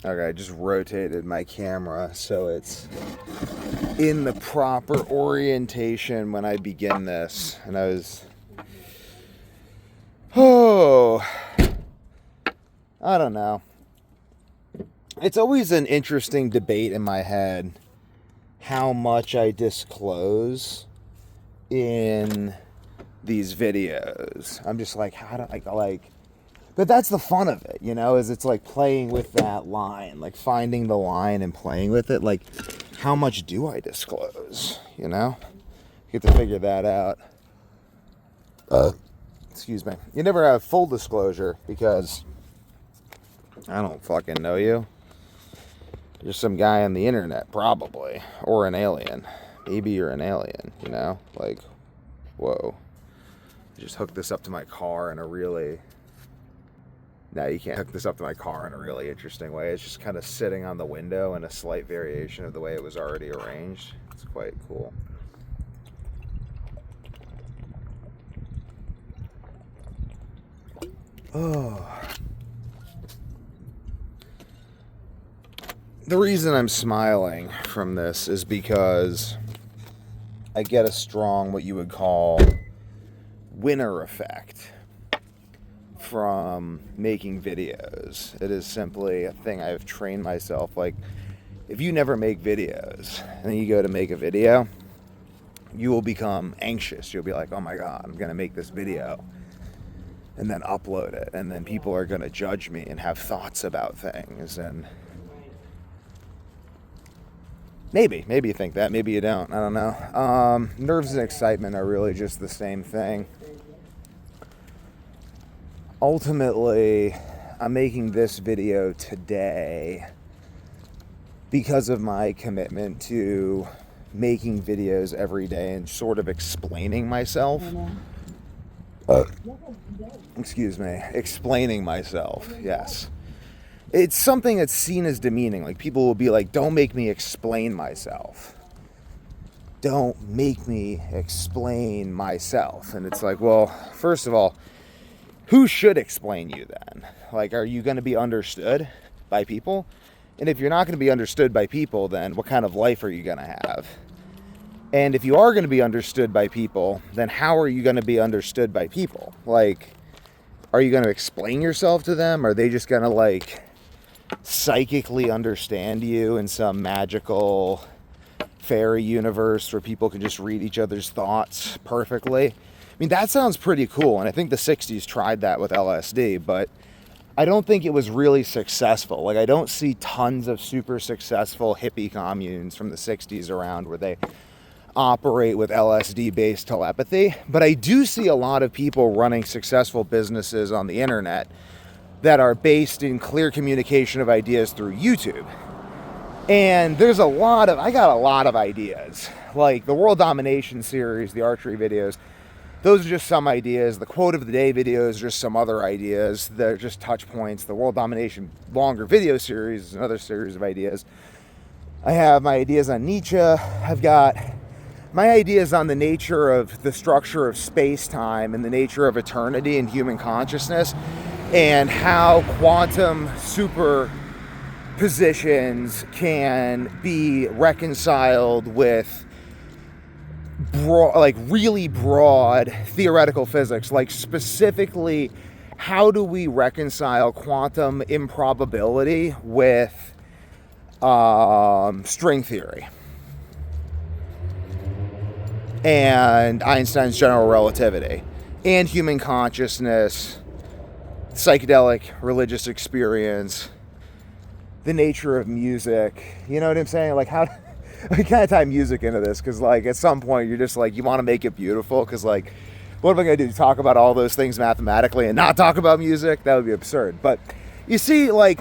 Okay, I just rotated my camera so it's in the proper orientation when I begin this. And I was... Oh, I don't know. It's always an interesting debate in my head how much I disclose in these videos. I'm just like, how do I like... But that's the fun of it, you know, is it's like playing with that line, like finding the line and playing with it. Like, how much do I disclose, you know? You get to figure that out. Excuse me. You never have full disclosure because I don't fucking know you. You're some guy on the internet, probably. Or an alien. Maybe you're an alien, you know? Like, whoa. I just hooked this up to my car in a really... No, you can't hook this up to my car in a really interesting way. It's just kind of sitting on the window in a slight variation of the way it was already arranged. It's quite cool. Oh. The reason I'm smiling from this is because I get a strong, what you would call, winner effect from making videos. It is simply a thing I've trained myself. Like, if you never make videos and then you go to make a video, you will become anxious. You'll be like, oh my God, I'm gonna make this video and then upload it, and then people are gonna judge me and have thoughts about things. And maybe you think that, maybe you don't, I don't know. Nerves and excitement are really just the same thing. Ultimately, I'm making this video today because of my commitment to making videos every day and sort of explaining myself. Excuse me, explaining myself, yes. It's something that's seen as demeaning. Like, people will be like, don't make me explain myself. Don't make me explain myself. And it's like, well, first of all, who should explain you then? Like, are you going to be understood by people? And if you're not going to be understood by people, then what kind of life are you going to have? And if you are going to be understood by people, then how are you going to be understood by people? Like, are you going to explain yourself to them? Are they just going to, like, psychically understand you in some magical fairy universe where people can just read each other's thoughts perfectly? I mean, that sounds pretty cool, and I think the 60s tried that with LSD, but I don't think it was really successful. Like, I don't see tons of super successful hippie communes from the 60s around where they operate with LSD-based telepathy, but I do see a lot of people running successful businesses on the internet that are based in clear communication of ideas through YouTube. And there's I got a lot of ideas. Like the World Domination series, the archery videos, those are just some ideas. The quote of the day videos are just some other ideas. They're just touch points. The World Domination longer video series is another series of ideas. I have my ideas on Nietzsche. I've got my ideas on the nature of the structure of space-time and the nature of eternity and human consciousness, and how quantum superpositions can be reconciled with really broad theoretical physics. Like, specifically, how do we reconcile quantum improbability with string theory and Einstein's general relativity and human consciousness, psychedelic religious experience, the nature of music? You know what I'm saying? Like, how I kind of tie music into this, because like at some point you're just like, you want to make it beautiful, because like, what am I going to do? Talk about all those things mathematically and not talk about music? That would be absurd. But you see, like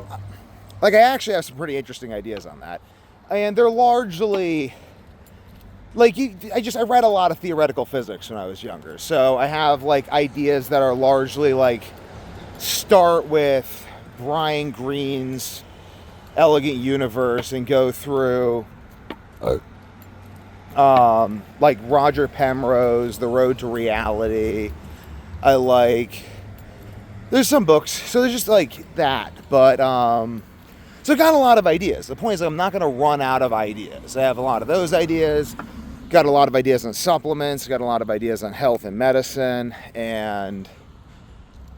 I actually have some pretty interesting ideas on that, and they're largely like I read a lot of theoretical physics when I was younger, so I have like ideas that are largely like start with Brian Greene's Elegant Universe and go through like Roger Penrose, The Road to Reality. There's some books, so there's just like that, but so So I got a lot of ideas. The point is I'm not going to run out of ideas. I have a lot of those ideas. Got a lot of ideas on supplements. Got a lot of ideas on health and medicine. And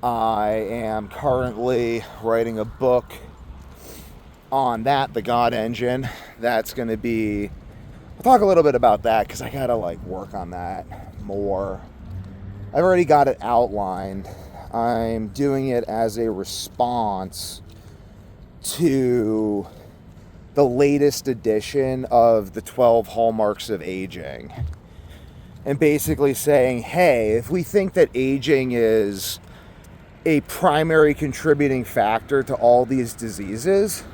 I am currently writing a book on that, the God Engine. That's going to be... I'll talk a little bit about that because I got to work on that more. I've already got it outlined. I'm doing it as a response to the latest edition of the 12 Hallmarks of Aging. And basically saying, hey, if we think that aging is a primary contributing factor to all these diseases,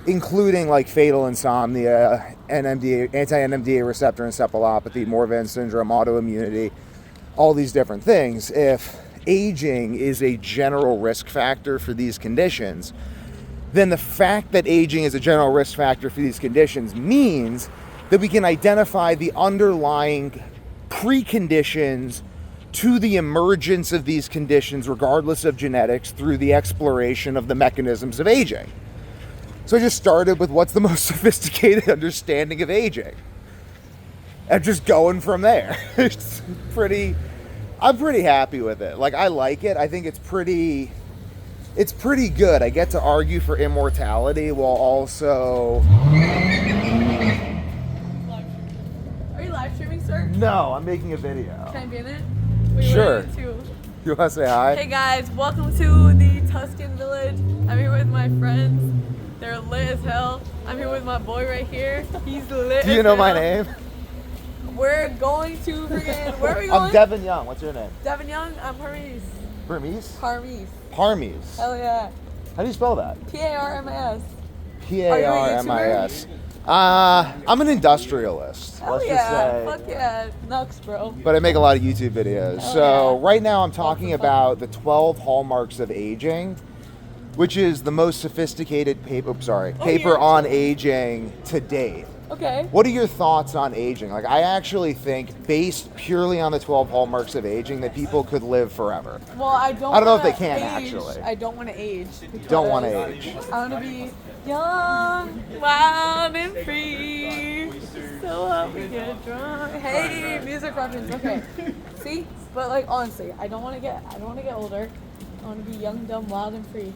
including fatal insomnia, anti-NMDA receptor encephalopathy, Morvan syndrome, autoimmunity, all these different things, if aging is a general risk factor for these conditions, then the fact that aging is a general risk factor for these conditions means that we can identify the underlying preconditions to the emergence of these conditions, regardless of genetics, through the exploration of the mechanisms of aging. So I just started with what's the most sophisticated understanding of aging. And just going from there. I'm pretty happy with it. I like it. I think it's pretty good. I get to argue for immortality while also... Are you live streaming, sir? No, I'm making a video. Can I be in it? Wait, sure. You want to say hi? Hey guys, welcome to the Tuscan Village. I'm here with my friends. They're lit as hell. I'm here with my boy right here. He's lit. Do you know my name? We're going to freaking... Where are we going? I'm Devin Young. What's your name? Devin Young. I'm Hermes. Hermes? Parmes. Parmes. Hell yeah. How do you spell that? Parmis. Parmis. I'm an industrialist. Hell let's yeah. just say. Fuck yeah. Nux, bro. But I make a lot of YouTube videos. Hell so yeah. right now I'm talking about the 12 Hallmarks of Aging, which is the most sophisticated paper on aging to date. Okay. What are your thoughts on aging? I actually think, based purely on the 12 Hallmarks of Aging, that people could live forever. Well, I don't know if they can, age. actually. I don't want to age. Don't want to age. I want to be young, wild, and free. So help me get drunk. Hey, music reference. Okay. See? But honestly, I don't want to get older. I want to be young, dumb, wild, and free.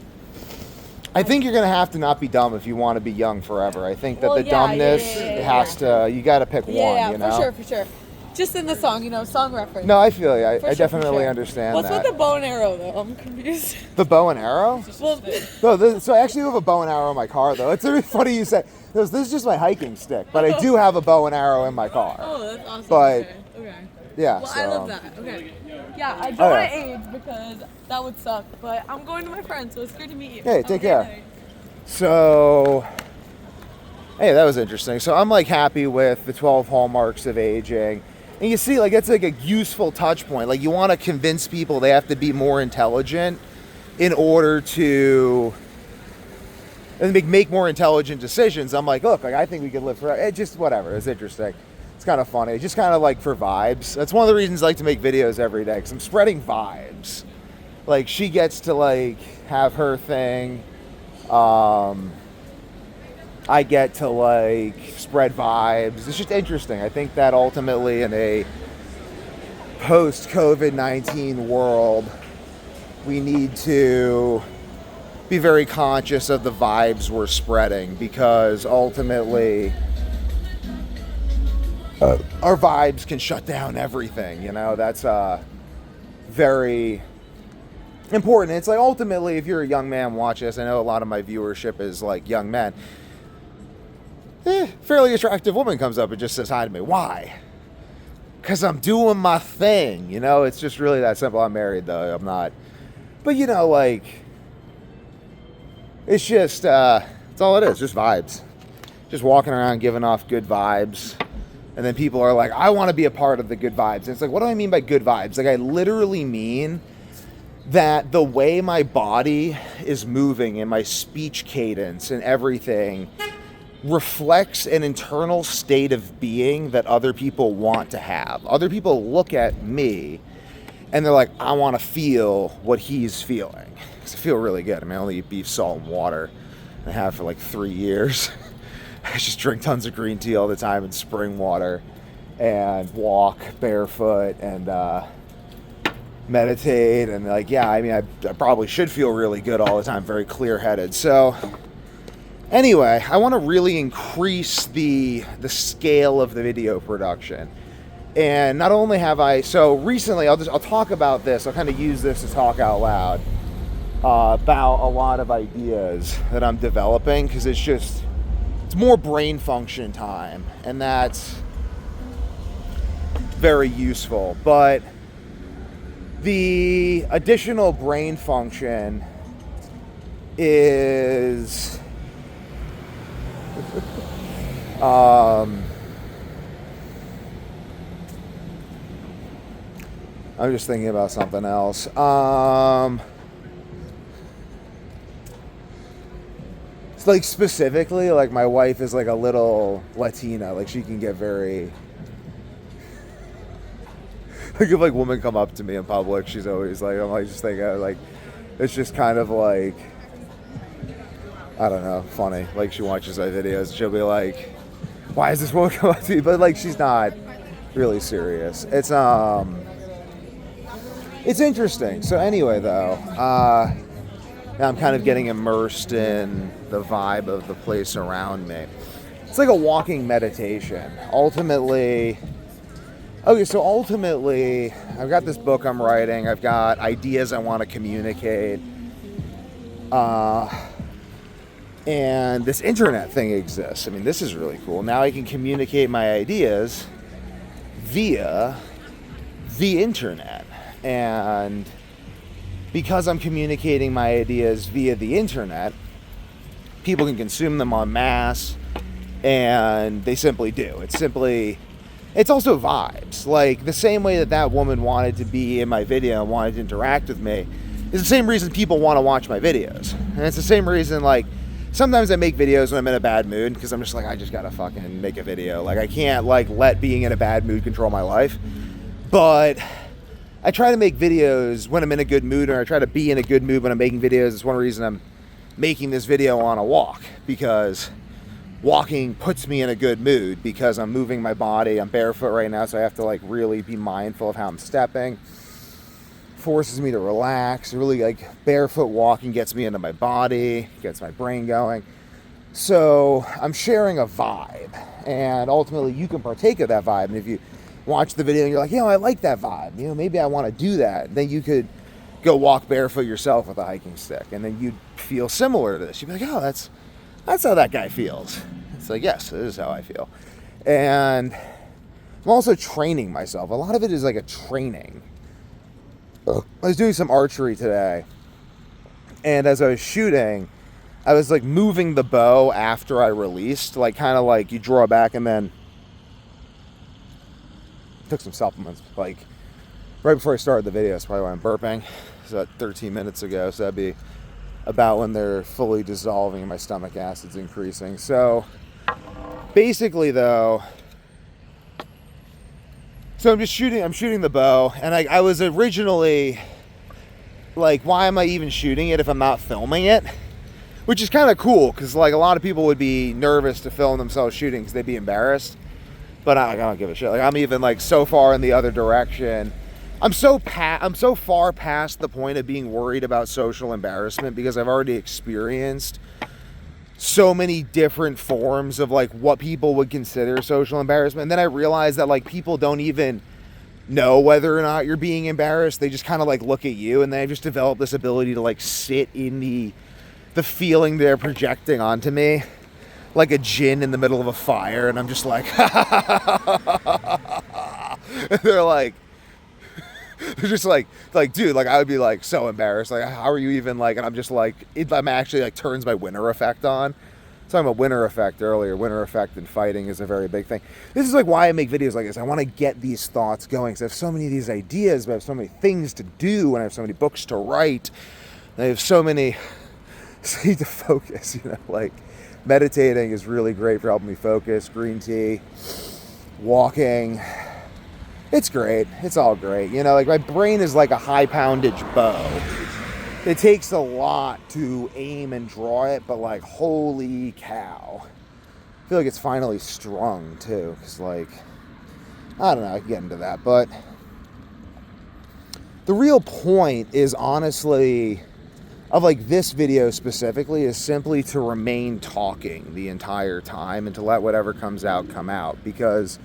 I think you're going to have to not be dumb if you want to be young forever. I think that dumbness has to, you got to pick one, you know? For sure. Just in the song, song reference. No, I feel you. I definitely understand What's that. with the bow and arrow, though? I'm confused. The bow and arrow? Well, So I actually have a bow and arrow in my car, though. It's really funny you say, this is just my hiking stick, but I do have a bow and arrow in my car. Oh, that's awesome. But, okay. yeah. Well, so. I love that. Okay. Yeah, I don't want to age because that would suck, but I'm going to my friends, so it's good to meet you. Hey, take care. So, hey, that was interesting. So I'm happy with the 12 Hallmarks of Aging. And you see, it's a useful touch point. You want to convince people they have to be more intelligent in order to make more intelligent decisions. I'm look, I think we could live forever. It just, whatever. It's interesting. It's kind of funny. Just kind of for vibes. That's one of the reasons I like to make videos every day, because I'm spreading vibes. She gets to, have her thing. I get to spread vibes. It's just interesting. I think that ultimately in a post-COVID-19 world, we need to be very conscious of the vibes we're spreading, because ultimately our vibes can shut down everything. That's very important. It's ultimately, if you're a young man watching this, I know a lot of my viewership is young men. Fairly attractive woman comes up and just says hi to me. Why? Because I'm doing my thing. It's just really that simple. I'm married, though. I'm not. But it's just, it's all it is, just vibes. Just walking around giving off good vibes. And then people are I want to be a part of the good vibes. And it's what do I mean by good vibes? I literally mean that the way my body is moving and my speech cadence and everything reflects an internal state of being that other people want to have. Other people look at me and they're I want to feel what he's feeling. Because I feel really good. I only eat beef, salt, and water. I have for like 3 years. I just drink tons of green tea all the time and spring water and walk barefoot and meditate. And like, yeah, I mean, I probably should feel really good all the time, very clear-headed. So anyway, I want to really increase the scale of the video production. And not only have I, so recently, I'll talk about this. I'll kind of use this to talk out loud about a lot of ideas that I'm developing, because it's more brain function time, and that's very useful. But the additional brain function is I'm just thinking about something else. It's like specifically, like my wife is like a little Latina. Like she can get very, like if like women come up to me in public, she's always like, I'm like just thinking like, it's just kind of like, I don't know, funny. Like she watches my videos, she'll be like, why is this woman come up to me? But like she's not really serious. It's interesting. So anyway, though, now I'm kind of getting immersed in the vibe of the place around me. It's like a walking meditation. Ultimately, I've got this book I'm writing. I've got ideas I want to communicate. And this internet thing exists. I mean, this is really cool. Now I can communicate my ideas via the internet. And because I'm communicating my ideas via the internet, people can consume them en masse, and they simply do. It's also vibes. Like the same way that woman wanted to be in my video and wanted to interact with me is the same reason people want to watch my videos. And it's the same reason, like, sometimes I make videos when I'm in a bad mood, because I'm just like, I just gotta fucking make a video. Like I can't like let being in a bad mood control my life. But I try to make videos when I'm in a good mood, or I try to be in a good mood when I'm making videos. It's one reason I'm making this video on a walk, because walking puts me in a good mood, because I'm moving my body. I'm barefoot right now, so I have to like really be mindful of how I'm stepping. Forces me to relax. Really, like barefoot walking gets me into my body, gets my brain going. So I'm sharing a vibe, and ultimately you can partake of that vibe. And if you watch the video and you're like, I like that vibe, maybe I want to do that, then you could go walk barefoot yourself with a hiking stick, and then you'd feel similar to this. You'd be like, that's how that guy feels. It's like, yes, this is how I feel. And I'm also training myself. A lot of it is like a training. I was doing some archery today, and as I was shooting, I was like moving the bow after I released, like kind of like you draw back, and then took some supplements, like right before I started the video. That's probably why I'm burping. It's about 13 minutes ago, so that'd be about when they're fully dissolving and my stomach acid's increasing. So basically though, so I'm shooting the bow, and I was originally like, why am I even shooting it if I'm not filming it? Which is kind of cool, because like a lot of people would be nervous to film themselves shooting because they'd be embarrassed. But I don't give a shit. Like I'm even like so far in the other direction. I'm so far past the point of being worried about social embarrassment, because I've already experienced so many different forms of like what people would consider social embarrassment. And then I realized that like people don't even know whether or not you're being embarrassed. They just kind of like look at you, and then I've just developed this ability to like sit in the feeling they're projecting onto me, like a djinn in the middle of a fire, and I'm just like, and they're just like, dude, like I would be like so embarrassed. Like, how are you even like, and I'm just like, I'm actually like turns my winner effect on. Talking about winner effect earlier. Winner effect in fighting is a very big thing. This is like why I make videos like this. I want to get these thoughts going, because I have so many of these ideas, but I have so many things to do, and I have so many books to write. And I have so many, so I need to focus, like meditating is really great for helping me focus. Green tea, walking, it's great. It's all great. Like my brain is like a high poundage bow. It takes a lot to aim and draw it, but like, holy cow. I feel like it's finally strung too, because like, I don't know, I can get into that, but the real point is honestly, of like this video specifically, is simply to remain talking the entire time and to let whatever comes out come out, because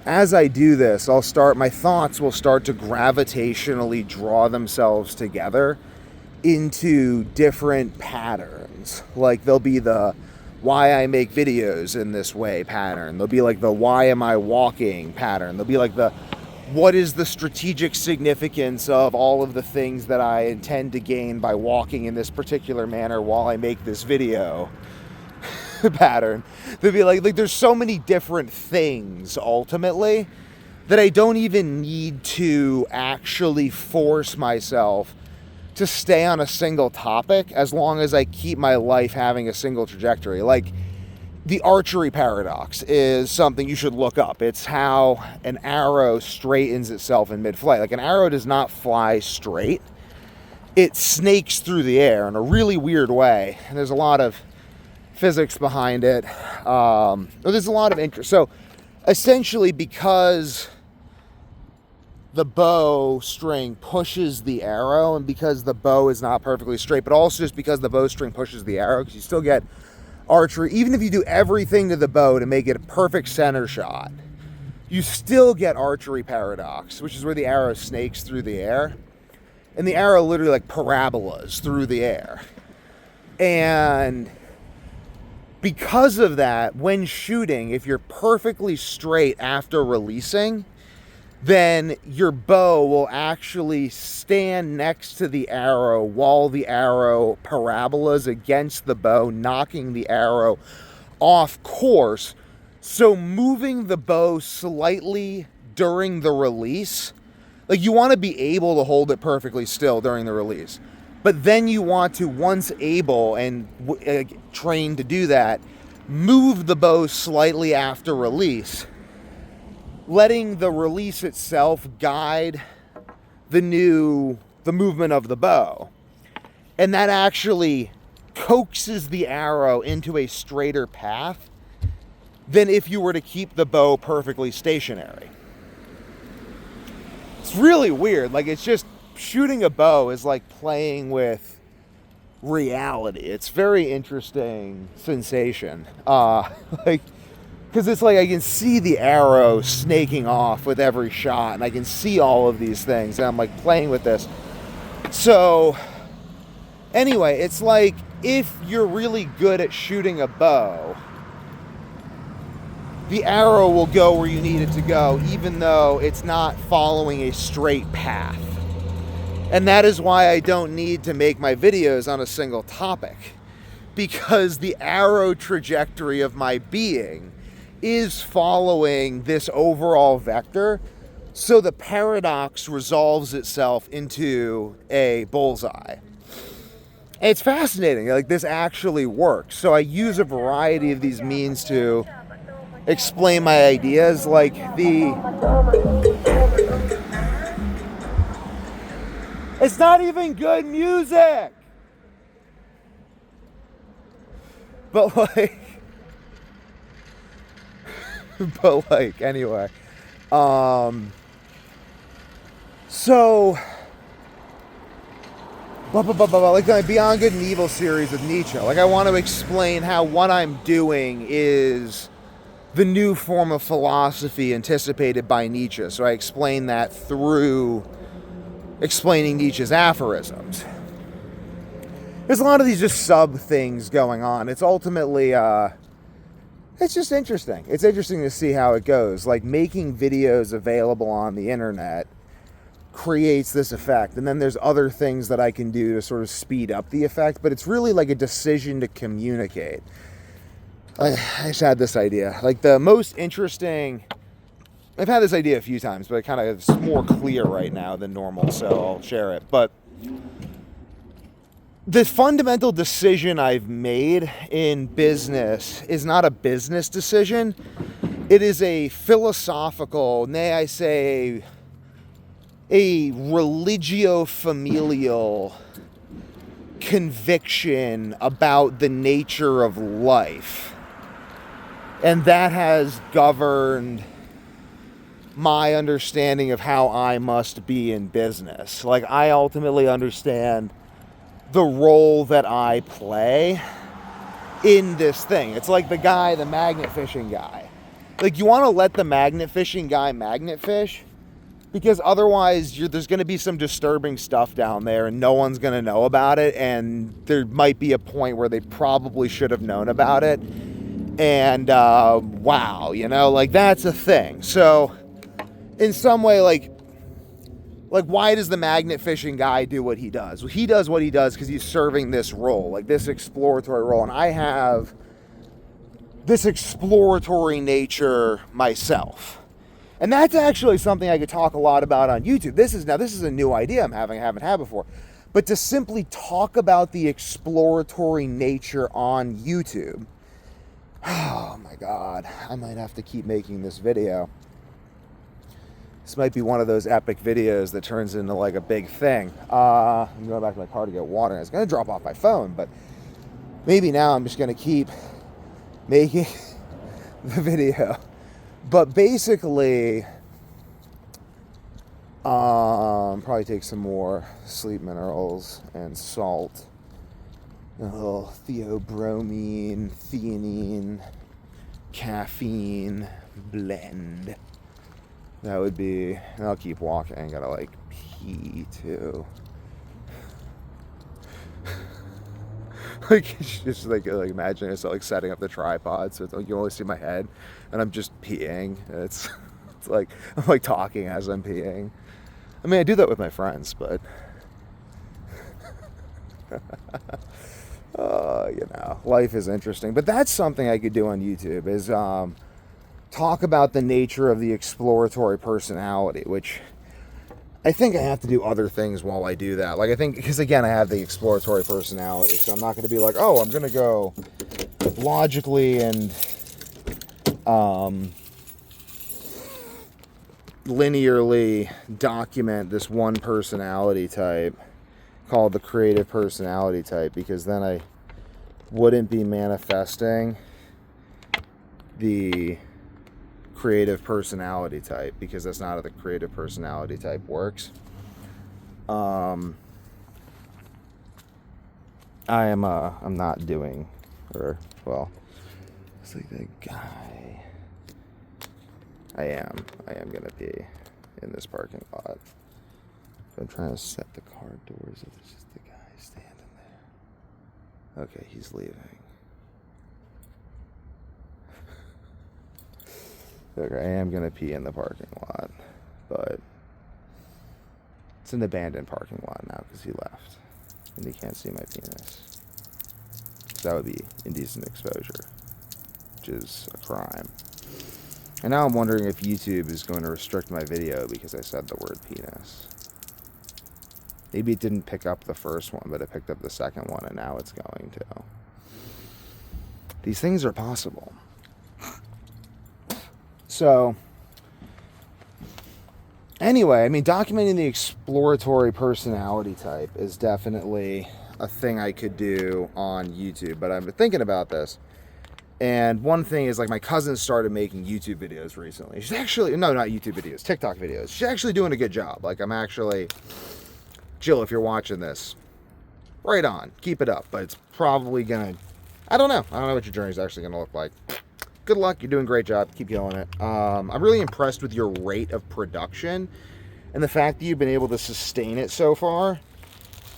as I do this, my thoughts will start to gravitationally draw themselves together into different patterns. Like there'll be the why I make videos in this way pattern. There'll be like the why am I walking pattern. There'll be like the what is the strategic significance of all of the things that I intend to gain by walking in this particular manner while I make this video pattern. There'll be like there's so many different things ultimately that I don't even need to actually force myself to stay on a single topic as long as I keep my life having a single trajectory. Like the archery paradox is something you should look up. It's how an arrow straightens itself in mid-flight. Like an arrow does not fly straight. It snakes through the air in a really weird way. And there's a lot of physics behind it. There's a lot of interest. So essentially, because the bow string pushes the arrow, and because the bow is not perfectly straight, but also just because the bow string pushes the arrow, because you still get archery, even if you do everything to the bow to make it a perfect center shot, you still get archery paradox, which is where the arrow snakes through the air, and the arrow literally like parabolas through the air. And because of that, when shooting, if you're perfectly straight after releasing, then your bow will actually stand next to the arrow while the arrow parabolas against the bow, knocking the arrow off course. So moving the bow slightly during the release, like you want to be able to hold it perfectly still during the release. But then you want to, once able and trained to do that, move the bow slightly after release, letting the release itself guide the movement of the bow. And that actually coaxes the arrow into a straighter path than if you were to keep the bow perfectly stationary. It's really weird. Like, it's just shooting a bow is like playing with reality. It's very interesting sensation. Because it's like I can see the arrow snaking off with every shot, and I can see all of these things, and I'm like playing with this. So anyway, it's like if you're really good at shooting a bow, the arrow will go where you need it to go, even though it's not following a straight path. And that is why I don't need to make my videos on a single topic, because the arrow trajectory of my being is following this overall vector, so the paradox resolves itself into a bullseye. And it's fascinating, like this actually works. So I use a variety of these means to explain my ideas, like it's not even good music! But anyway, so like my Beyond Good and Evil series with Nietzsche, like I want to explain how what I'm doing is the new form of philosophy anticipated by Nietzsche. So I explain that through explaining Nietzsche's aphorisms. There's a lot of these just sub things going on. It's ultimately it's just interesting. It's interesting to see how it goes. Like, making videos available on the internet creates this effect. And then there's other things that I can do to sort of speed up the effect. But it's really like a decision to communicate. I just had this idea. Like, the most interesting... I've had this idea a few times, but it kind of is more clear right now than normal, so I'll share it. But the fundamental decision I've made in business is not a business decision. It is a philosophical, nay, I say, a religio-familial conviction about the nature of life. And that has governed my understanding of how I must be in business. Like, I ultimately understand the role that I play in this thing. It's like the magnet fishing guy. Like, you want to let the magnet fishing guy magnet fish, because otherwise there's going to be some disturbing stuff down there and no one's going to know about it, and there might be a point where they probably should have known about it. And wow, like, that's a thing. So in some way, like why does the magnet fishing guy do what he does? Well, he does what he does because he's serving this role, like this exploratory role. And I have this exploratory nature myself. And that's actually something I could talk a lot about on YouTube. This is a new idea I haven't had before. But to simply talk about the exploratory nature on YouTube, oh my God, I might have to keep making this video. This might be one of those epic videos that turns into like a big thing. I'm going back to my car to get water. And it's going to drop off my phone, but maybe now I'm just going to keep making the video. But basically, probably take some more sleep minerals and salt. A little theobromine, theanine, caffeine blend. That would be, and I'll keep walking. Gotta like pee too. Like, it's just like imagine it's like setting up the tripod so it's like you only see my head and I'm just peeing. It's like I'm like talking as I'm peeing. I mean, I do that with my friends, but life is interesting. But that's something I could do on YouTube, is talk about the nature of the exploratory personality, which I think I have to do other things while I do that. Like, I think, because again, I have the exploratory personality, so I'm not going to be like, oh, I'm going to go logically and linearly document this one personality type called the creative personality type, because then I wouldn't be manifesting the creative personality type, because that's not how the creative personality type works. I'm not doing, or, well, it's like the guy. I am gonna be in this parking lot. I'm trying to set the car doors so there's just the guy standing there. Okay, he's leaving. Okay, I am gonna pee in the parking lot, but it's an abandoned parking lot now because he left, and he can't see my penis. So that would be indecent exposure, which is a crime. And now I'm wondering if YouTube is going to restrict my video because I said the word penis. Maybe it didn't pick up the first one, but it picked up the second one, and now it's going to. These things are possible. So, anyway, I mean, documenting the exploratory personality type is definitely a thing I could do on YouTube, but I've been thinking about this. And one thing is, like, my cousin started making YouTube videos recently. She's actually, no, not YouTube videos, TikTok videos. She's actually doing a good job. Like, I'm actually, Jill, if you're watching this, right on, keep it up. But it's probably gonna, I don't know what your journey's actually gonna look like. Good luck, you're doing a great job, keep killing it. I'm really impressed with your rate of production and the fact that you've been able to sustain it so far.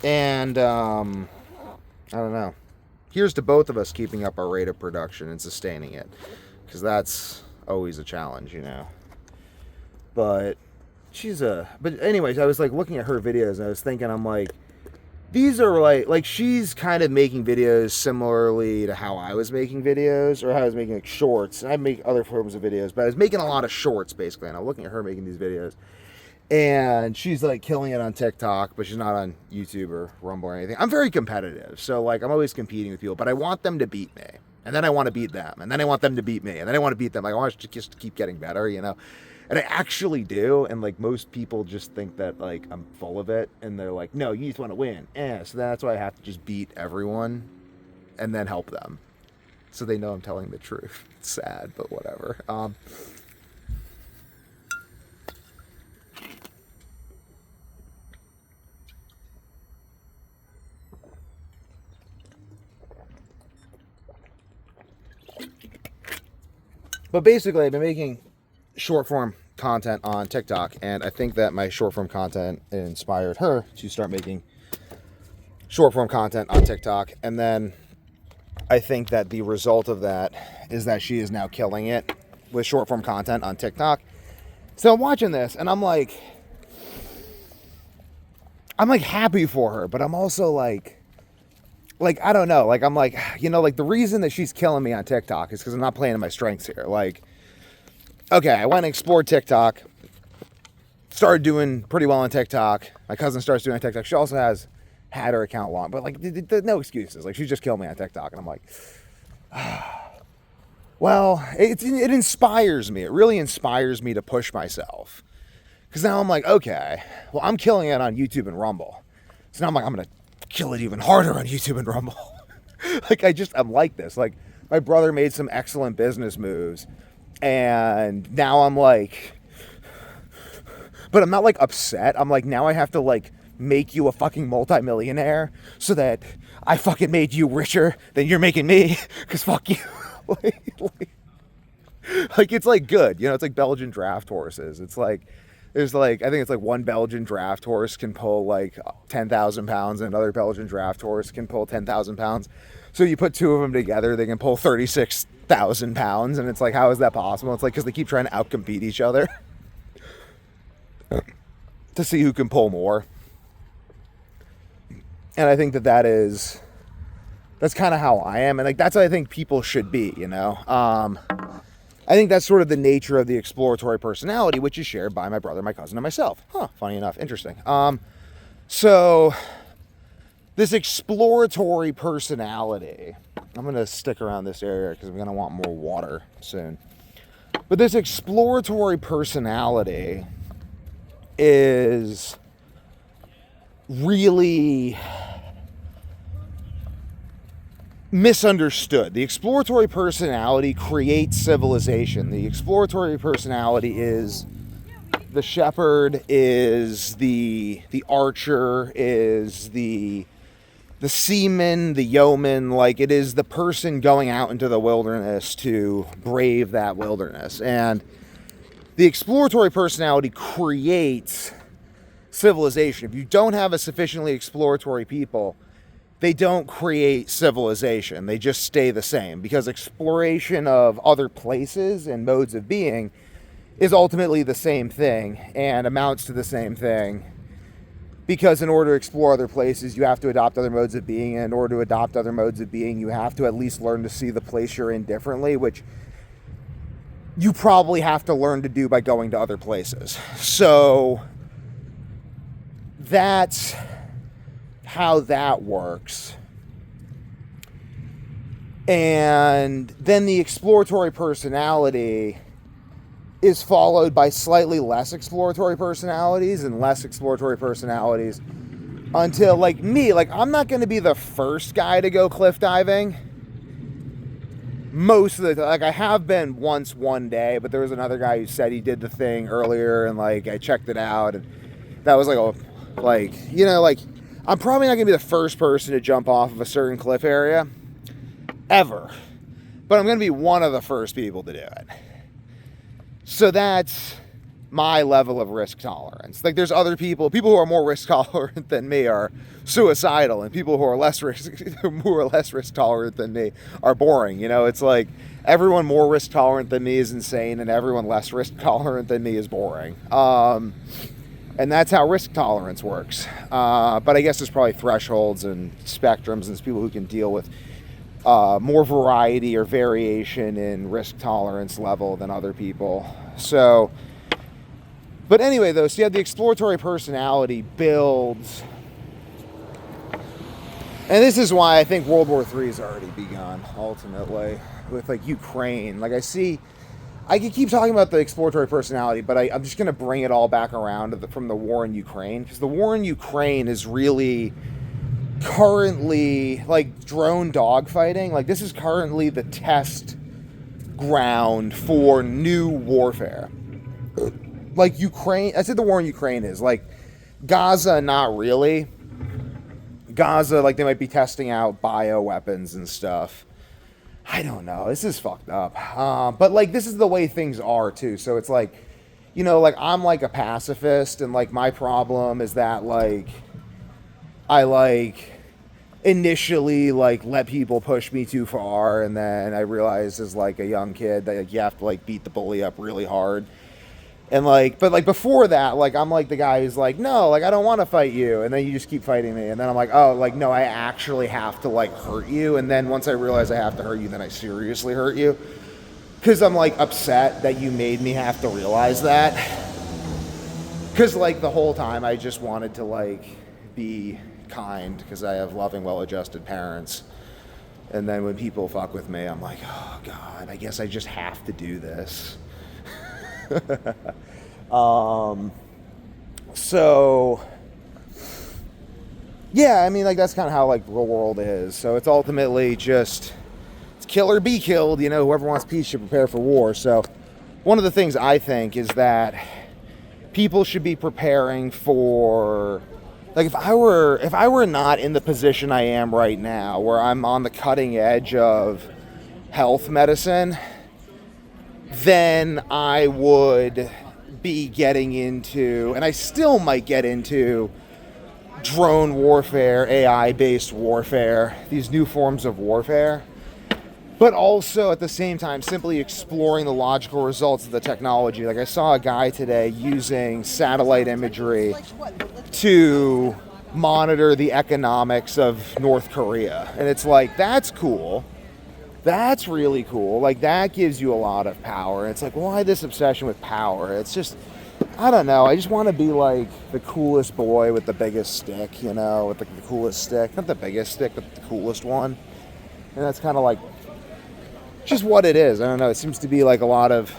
And, I don't know. Here's to both of us keeping up our rate of production and sustaining it, because that's always a challenge, you know. But but anyways, I was like looking at her videos and I was thinking, I'm like, these are like she's kind of making videos similarly to how I was making videos, or how I was making like shorts. And I make other forms of videos, but I was making a lot of shorts basically, and I'm looking at her making these videos. And she's like killing it on TikTok, but she's not on YouTube or Rumble or anything. I'm very competitive, so like I'm always competing with people, but I want them to beat me. and then I want to beat them, and then I want them to beat me, and then I want to beat them. Like, I want to just keep getting better, you know? And I actually do, and like most people just think that like I'm full of it, and they're like, no, you just want to win. So that's why I have to just beat everyone and then help them. So they know I'm telling the truth. It's sad, but whatever. But basically, I've been making short form content on TikTok, and I think that my short form content inspired her to start making short form content on TikTok. And then I think that the result of that is that she is now killing it with short form content on TikTok. So I'm watching this and I'm like happy for her, but I'm also like, I don't know. Like, I'm like, you know, like the reason that she's killing me on TikTok is because I'm not playing to my strengths here. Like, okay, I went and explored TikTok, started doing pretty well on TikTok. My cousin starts doing TikTok. She also had her account long, but like, no excuses. Like, she just killed me on TikTok. And I'm like, well, it inspires me. It really inspires me to push myself. Because now I'm like, okay, well, I'm killing it on YouTube and Rumble. So now I'm like, I'm going to kill it even harder on YouTube and Rumble. Like, I'm like this. Like, my brother made some excellent business moves, and now I'm like, but I'm not like upset. I'm like, now I have to like make you a fucking multimillionaire so that I fucking made you richer than you're making me, because fuck you. like it's like good, you know, it's like Belgian draft horses. It's like, there's like, I think it's like one Belgian draft horse can pull like 10,000 pounds, and another Belgian draft horse can pull 10,000 pounds. So you put two of them together, they can pull 36,000 pounds. And it's like, how is that possible? It's like, because they keep trying to outcompete each other to see who can pull more. And I think that's kind of how I am. And like, that's how I think people should be, you know? I think that's sort of the nature of the exploratory personality, which is shared by my brother, my cousin, and myself. Funny enough. Interesting. So this exploratory personality, I'm going to stick around this area because I'm going to want more water soon. But this exploratory personality is really misunderstood. The exploratory personality creates civilization. The exploratory personality is the shepherd, is the archer, is the seaman, the yeoman. Like, it is the person going out into the wilderness to brave that wilderness. And the exploratory personality creates civilization. If you don't have a sufficiently exploratory people, they don't create civilization. They just stay the same, because exploration of other places and modes of being is ultimately the same thing and amounts to the same thing. Because in order to explore other places, you have to adopt other modes of being. And in order to adopt other modes of being, you have to at least learn to see the place you're in differently, which you probably have to learn to do by going to other places. So that's how that works. And then the exploratory personality is followed by slightly less exploratory personalities and less exploratory personalities until, like me, like, I'm not going to be the first guy to go cliff diving. Most of the time, like, I have been once one day, but there was another guy who said he did the thing earlier, and like, I checked it out, and that was like, you know, like, I'm probably not going to be the first person to jump off of a certain cliff area, ever. But I'm going to be one of the first people to do it. So that's my level of risk tolerance. Like, there's other people who are more risk tolerant than me are suicidal, and people who are less risk tolerant than me are boring. You know, it's like everyone more risk tolerant than me is insane, and everyone less risk tolerant than me is boring. And that's how risk tolerance works. But I guess there's probably thresholds and spectrums, and there's people who can deal with more variety or variation in risk tolerance level than other people. So, but anyway, though, so you have the exploratory personality builds And this is why I think World War III has already begun, ultimately, with like Ukraine. Like I could keep talking about the exploratory personality, but I'm just going to bring it all back around to from the war in Ukraine, because the war in Ukraine is really currently like drone dogfighting. Like this is currently the test ground for new warfare. Like Ukraine, I said the war in Ukraine is like Gaza, not really. Gaza, like they might be testing out bioweapons and stuff. I don't know. This is fucked up. But like this is the way things are too. So it's like, you know, like I'm like a pacifist, and like my problem is that like I like initially like let people push me too far, and then I realized as like a young kid that like, you have to like beat the bully up really hard. And like, but like before that, like I'm like the guy who's like, no, like I don't want to fight you, and then you just keep fighting me, and then I'm like, oh, like no, I actually have to like hurt you, and then once I realize I have to hurt you, then I seriously hurt you, because I'm like upset that you made me have to realize that, because like the whole time I just wanted to like be kind, because I have loving, well-adjusted parents, and then when people fuck with me, I'm like, oh god, I guess I just have to do this. So yeah, I mean like that's kind of how like the world is. So it's ultimately just it's kill or be killed, you know, whoever wants peace should prepare for war. So one of the things I think is that people should be preparing for, like if I were not in the position I am right now, where I'm on the cutting edge of health medicine, then I would be getting into, and I still might get into, drone warfare, AI-based warfare, these new forms of warfare, but also at the same time simply exploring the logical results of the technology. Like I saw a guy today using satellite imagery to monitor the economics of North Korea, and it's like, that's cool. That's really cool. Like, that gives you a lot of power. And it's like, why this obsession with power? It's just, I don't know. I just want to be like the coolest boy with the biggest stick, you know, with the coolest stick. Not the biggest stick, but the coolest one. And that's kind of like just what it is. I don't know. It seems to be like a lot of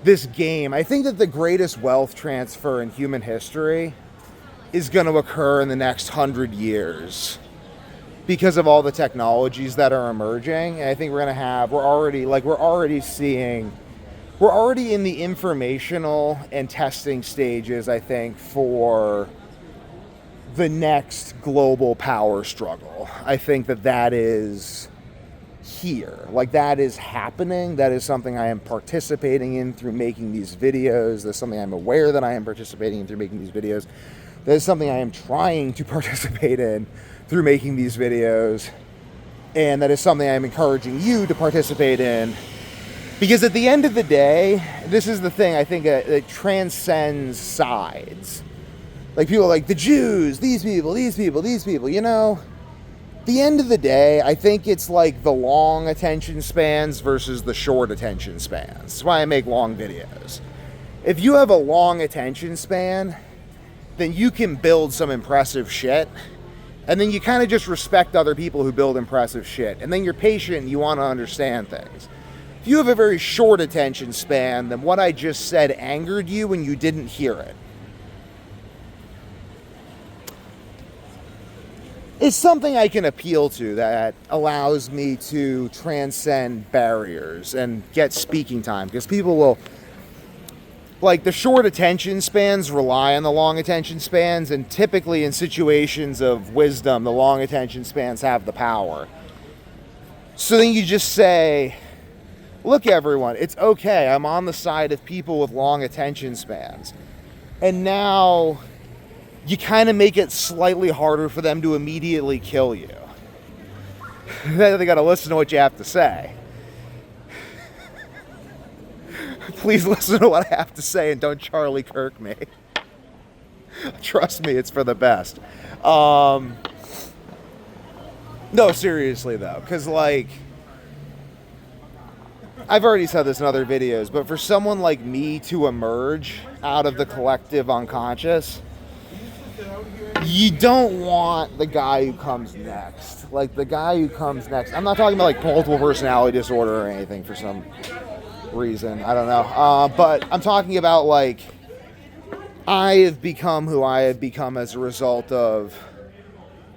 this game. I think that the greatest wealth transfer in human history is going to occur in the next 100 years. Because of all the technologies that are emerging. And I think we're already in the informational and testing stages, I think, for the next global power struggle. I think that is here. Like, that is happening. That is something I am participating in through making these videos. That's something I'm aware that I am participating in through making these videos. That is something I am trying to participate in through making these videos, and that is something I'm encouraging you to participate in, because at the end of the day, this is the thing I think that transcends sides. Like people are like the Jews, these people, you know. At the end of the day, I think it's like the long attention spans versus the short attention spans. That's why I make long videos. If you have a long attention span, then you can build some impressive shit. And then you kind of just respect other people who build impressive shit. And then you're patient and you want to understand things. If you have a very short attention span, then what I just said angered you and you didn't hear it. It's something I can appeal to that allows me to transcend barriers and get speaking time. Because people will... Like, the short attention spans rely on the long attention spans, and typically in situations of wisdom, the long attention spans have the power. So then you just say, look everyone, it's okay, I'm on the side of people with long attention spans. And now you kind of make it slightly harder for them to immediately kill you. They gotta listen to what you have to say. Please listen to what I have to say and don't Charlie Kirk me. Trust me, it's for the best. No, seriously though, because like, I've already said this in other videos, but for someone like me to emerge out of the collective unconscious, you don't want the guy who comes next. Like, the guy who comes next, I'm not talking about like multiple personality disorder or anything for some reason, I don't know, but I'm talking about like, I have become who I have become as a result of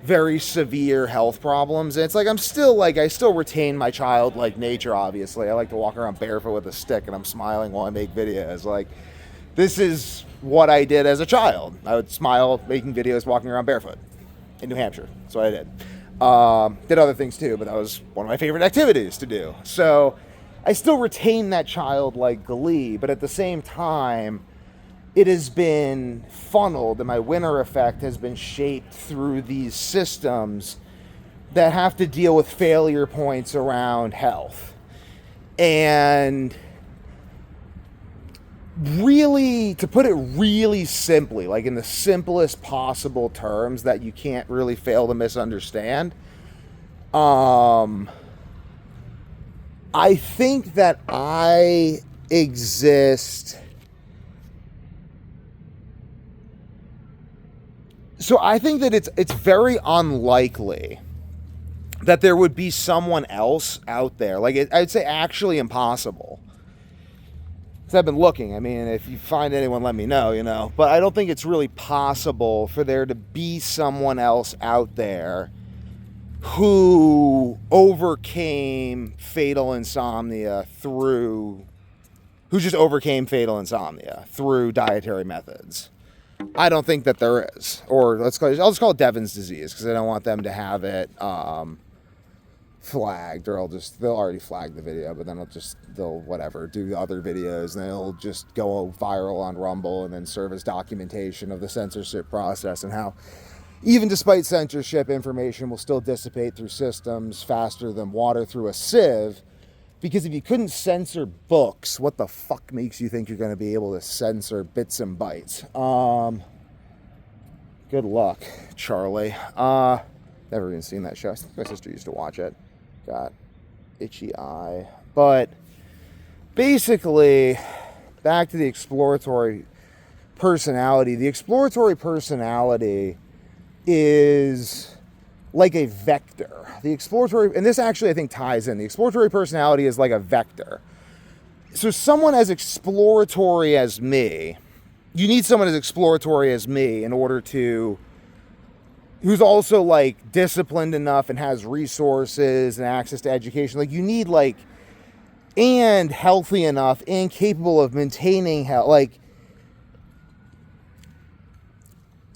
very severe health problems. And it's like, I still retain my childlike nature, obviously. I like to walk around barefoot with a stick and I'm smiling while I make videos. Like, this is what I did as a child. I would smile making videos walking around barefoot in New Hampshire. That's what I did. Did other things too, but that was one of my favorite activities to do. So I still retain that childlike glee, but at the same time, it has been funneled, and my winner effect has been shaped through these systems that have to deal with failure points around health. And really, to put it really simply, like in the simplest possible terms that you can't really fail to misunderstand, I think that I exist. So I think that it's very unlikely that there would be someone else out there. Like, I'd say actually impossible. Because I've been looking. I mean, if you find anyone, let me know, you know. But I don't think it's really possible for there to be someone else out there who overcame fatal insomnia through dietary methods. I don't think that there is. Or I'll just call it Devon's disease, because I don't want them to have it flagged, or they'll already flag the video, but then they'll whatever, do other videos, and they'll just go viral on Rumble and then serve as documentation of the censorship process and how even despite censorship, information will still dissipate through systems faster than water through a sieve. Because if you couldn't censor books, what the fuck makes you think you're going to be able to censor bits and bytes? Good luck, Charlie. Never even seen that show. I think my sister used to watch it. Got itchy eye. But basically, back to the exploratory personality. The exploratory personality is like a vector. The exploratory, and this actually I think ties in. The exploratory personality is like a vector. So someone as exploratory as me, you need someone as exploratory as me in order to, who's also like disciplined enough and has resources and access to education. Like, you need like, and healthy enough and capable of maintaining health. Like,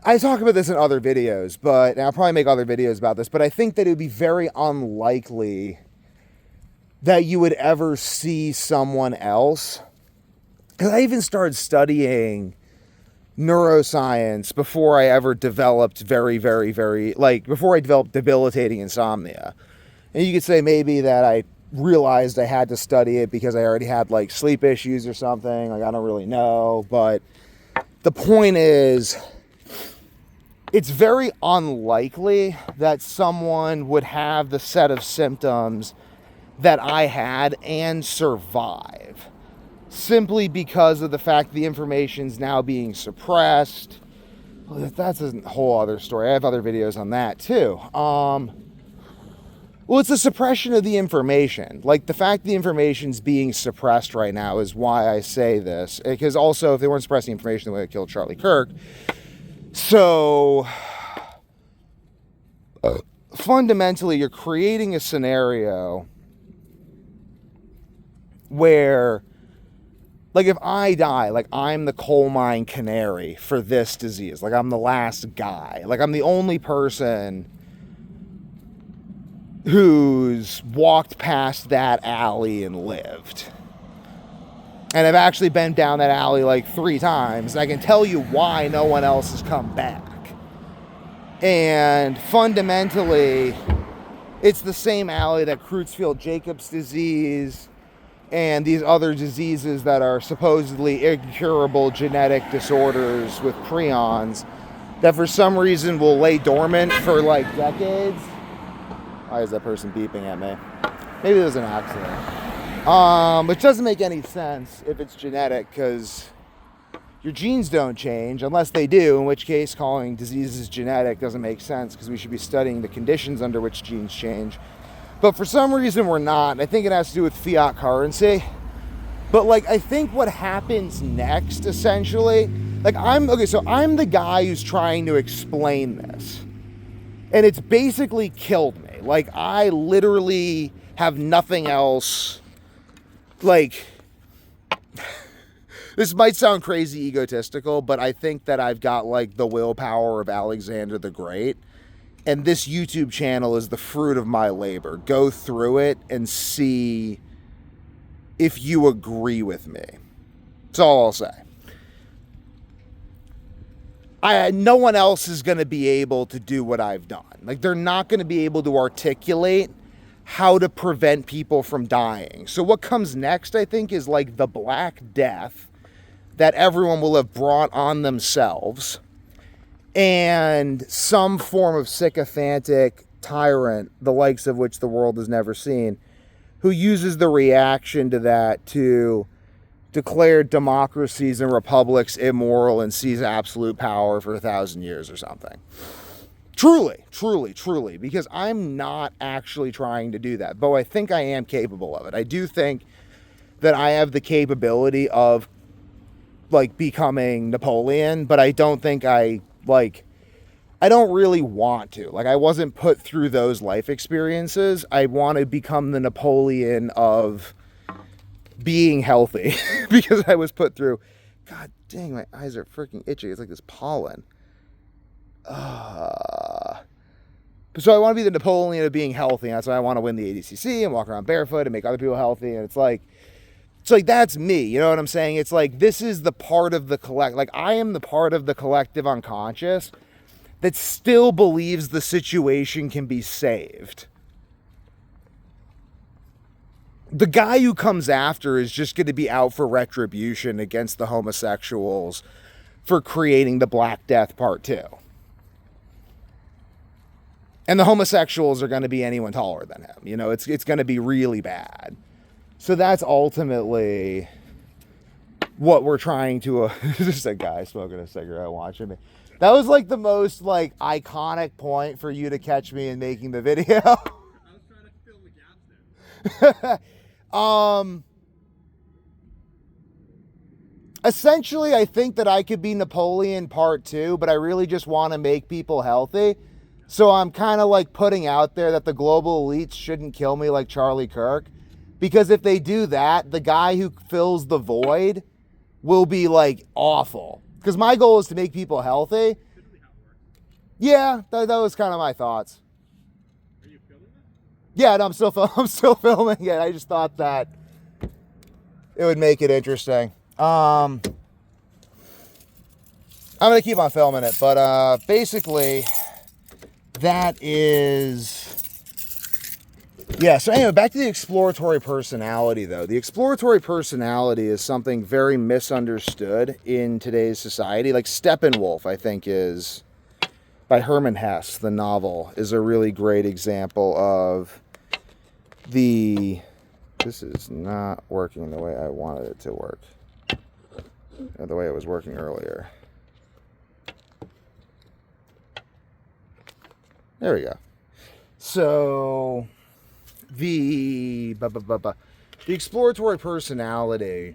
I talk about this in other videos, and I'll probably make other videos about this, but I think that it would be very unlikely that you would ever see someone else. Because I even started studying neuroscience before I ever developed before I developed debilitating insomnia. And you could say maybe that I realized I had to study it because I already had like sleep issues or something. Like, I don't really know, but the point is, it's very unlikely that someone would have the set of symptoms that I had and survive, simply because of the fact the information's now being suppressed. Well, that's a whole other story. I have other videos on that too. Well, it's the suppression of the information. Like, the fact the information's being suppressed right now is why I say this. Because also, if they weren't suppressing information, they would have killed Charlie Kirk. So, fundamentally, you're creating a scenario where, like, if I die, like, I'm the coal mine canary for this disease. Like, I'm the last guy. Like, I'm the only person who's walked past that alley and lived. And I've actually been down that alley like 3 times. And I can tell you why no one else has come back. And fundamentally, it's the same alley that Creutzfeldt-Jacobs disease and these other diseases that are supposedly incurable genetic disorders with prions that for some reason will lay dormant for like decades. Why is that person beeping at me? Maybe it was an accident. Which doesn't make any sense if it's genetic, because your genes don't change, unless they do, in which case calling diseases genetic doesn't make sense, because we should be studying the conditions under which genes change. But for some reason we're not, and I think it has to do with fiat currency. But like, I think what happens next, essentially, like I'm the guy who's trying to explain this, and it's basically killed me. Like, I literally have nothing else. Like, this might sound crazy egotistical, but I think that I've got like the willpower of Alexander the Great, and this YouTube channel is the fruit of my labor. Go through it and see if you agree with me. That's all I'll say. No one else is going to be able to do what I've done. Like, they're not going to be able to articulate how to prevent people from dying. So what comes next, I think, is like the Black Death that everyone will have brought on themselves, and some form of sycophantic tyrant, the likes of which the world has never seen, who uses the reaction to that to declare democracies and republics immoral and seize absolute power for 1,000 years or something. Truly, truly, truly, because I'm not actually trying to do that, though I think I am capable of it. I do think that I have the capability of, like, becoming Napoleon, but I don't think I don't really want to. Like, I wasn't put through those life experiences. I want to become the Napoleon of being healthy because I was put through. God dang, my eyes are freaking itchy. It's like this pollen. So I want to be the Napoleon of being healthy. That's why I want to win the ADCC and walk around barefoot and make other people healthy. And it's like that's me. You know what I'm saying? It's like, this is the part of the like, I am the part of the collective unconscious that still believes the situation can be saved. The guy who comes after is just going to be out for retribution against the homosexuals for creating the Black Death Part 2. And the homosexuals are going to be anyone taller than him. You know, it's going to be really bad. So that's ultimately what we're trying to... Just a guy smoking a cigarette watching me. That was like the most like iconic point for you to catch me in making the video. I was trying to fill the gaps there. Essentially, I think that I could be Napoleon Part 2, but I really just want to make people healthy. So I'm kind of like putting out there that the global elites shouldn't kill me like Charlie Kirk. Because if they do that, the guy who fills the void will be like awful. Because my goal is to make people healthy. Yeah, that was kind of my thoughts. Are you filming it? Yeah, no, I'm still filming it. I just thought that it would make it interesting. I'm gonna keep on filming it, but basically that is... Yeah, so anyway, back to the exploratory personality, though. The exploratory personality is something very misunderstood in today's society. Like Steppenwolf, I think, is... by Hermann Hesse, the novel, is a really great example of the... This is not working the way I wanted it to work. Or the way it was working earlier. There we go. So... The exploratory personality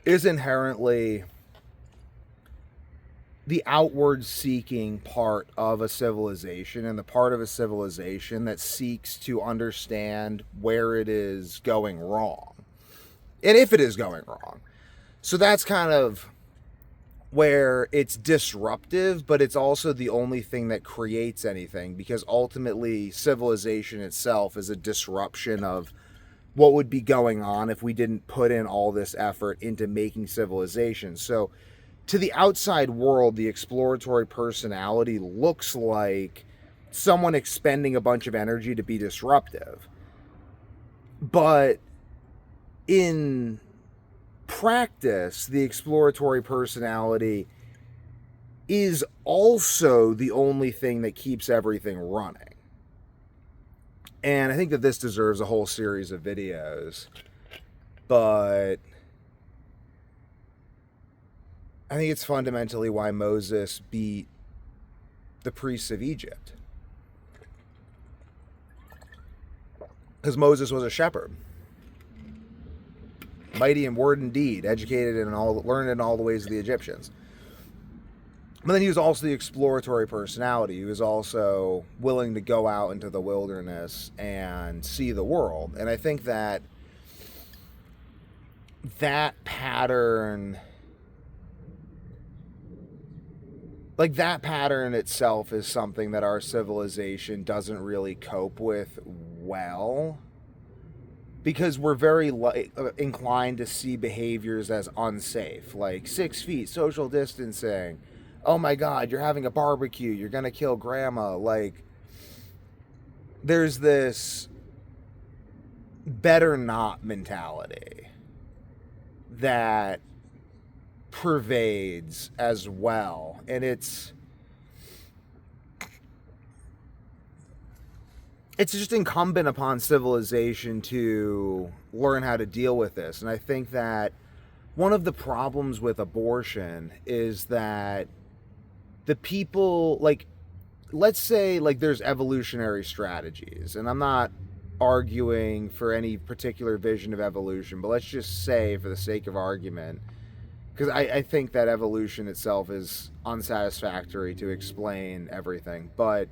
is inherently the outward seeking part of a civilization, and the part of a civilization that seeks to understand where it is going wrong and if it is going wrong. So that's kind of where it's disruptive, but it's also the only thing that creates anything, because ultimately civilization itself is a disruption of what would be going on if we didn't put in all this effort into making civilization. So to the outside world, the exploratory personality looks like someone expending a bunch of energy to be disruptive. But in practice, the exploratory personality is also the only thing that keeps everything running. And I think that this deserves a whole series of videos. but I think it's fundamentally why Moses beat the priests of Egypt. Because Moses was a shepherd. Mighty in word and deed, educated in all, learned in all the ways of the Egyptians. But then he was also the exploratory personality. He was also willing to go out into the wilderness and see the world. And I think that pattern, like that pattern itself, is something that our civilization doesn't really cope with well, because we're very inclined to see behaviors as unsafe, like 6 feet, social distancing. Oh my God, you're having a barbecue, you're gonna kill grandma. Like, there's this better not mentality that pervades as well. And it's just incumbent upon civilization to learn how to deal with this. And I think that one of the problems with abortion is that the people, like, let's say, like, there's evolutionary strategies, and I'm not arguing for any particular vision of evolution, but let's just say, for the sake of argument, because I think that evolution itself is unsatisfactory to explain everything, but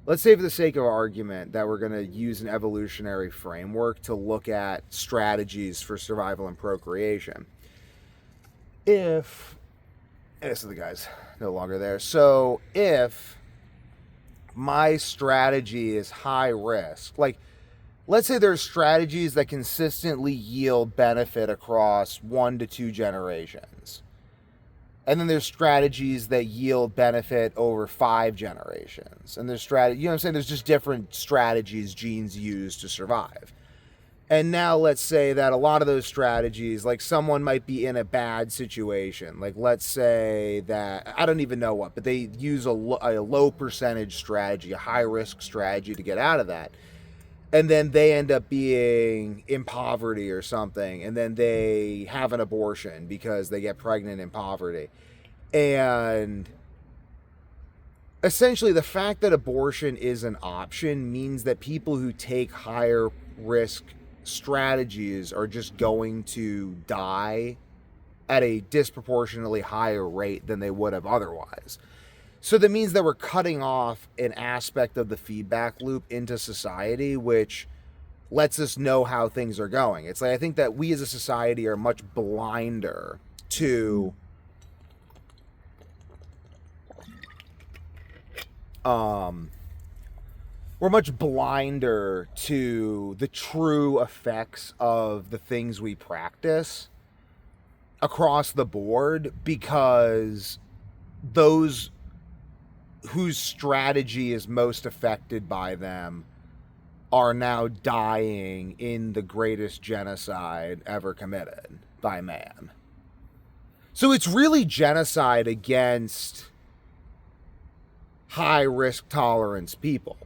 let's say, for the sake of argument, that we're going to use an evolutionary framework to look at strategies for survival and procreation. So the guy's no longer there. So if my strategy is high risk, like, let's say there's strategies that consistently yield benefit across 1 to 2 generations. And then there's strategies that yield benefit over 5 generations. And there's you know what I'm saying? There's just different strategies genes use to survive. And now let's say that a lot of those strategies, like, someone might be in a bad situation. Like, let's say that, I don't even know what, but they use a low percentage strategy, a high risk strategy to get out of that. And then they end up being in poverty or something. And then they have an abortion because they get pregnant in poverty. And essentially, the fact that abortion is an option means that people who take higher risk strategies are just going to die at a disproportionately higher rate than they would have otherwise. So that means that we're cutting off an aspect of the feedback loop into society, which lets us know how things are going. It's like, I think that we as a society are much blinder to we're much blinder to the true effects of the things we practice across the board, because those whose strategy is most affected by them are now dying in the greatest genocide ever committed by man. So it's really genocide against high risk tolerance people.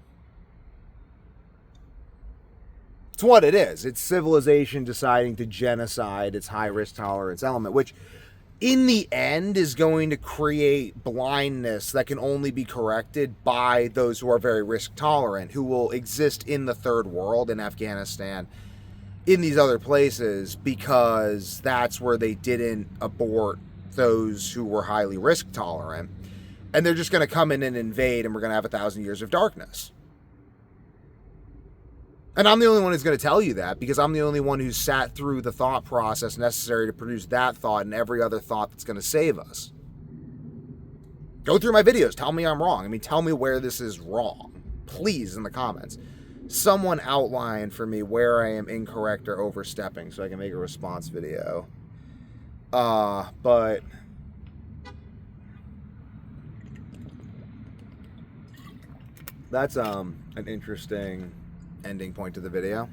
It's what it is. It's civilization deciding to genocide its high risk tolerance element, which in the end is going to create blindness that can only be corrected by those who are very risk tolerant, who will exist in the third world, in Afghanistan, in these other places, because that's where they didn't abort those who were highly risk tolerant. And they're just going to come in and invade, and we're going to have 1,000 years of darkness. And I'm the only one who's going to tell you that, because I'm the only one who's sat through the thought process necessary to produce that thought and every other thought that's going to save us. Go through my videos. Tell me I'm wrong. I mean, tell me where this is wrong. Please, in the comments. Someone outline for me where I am incorrect or overstepping so I can make a response video. But that's an interesting ending point to the video.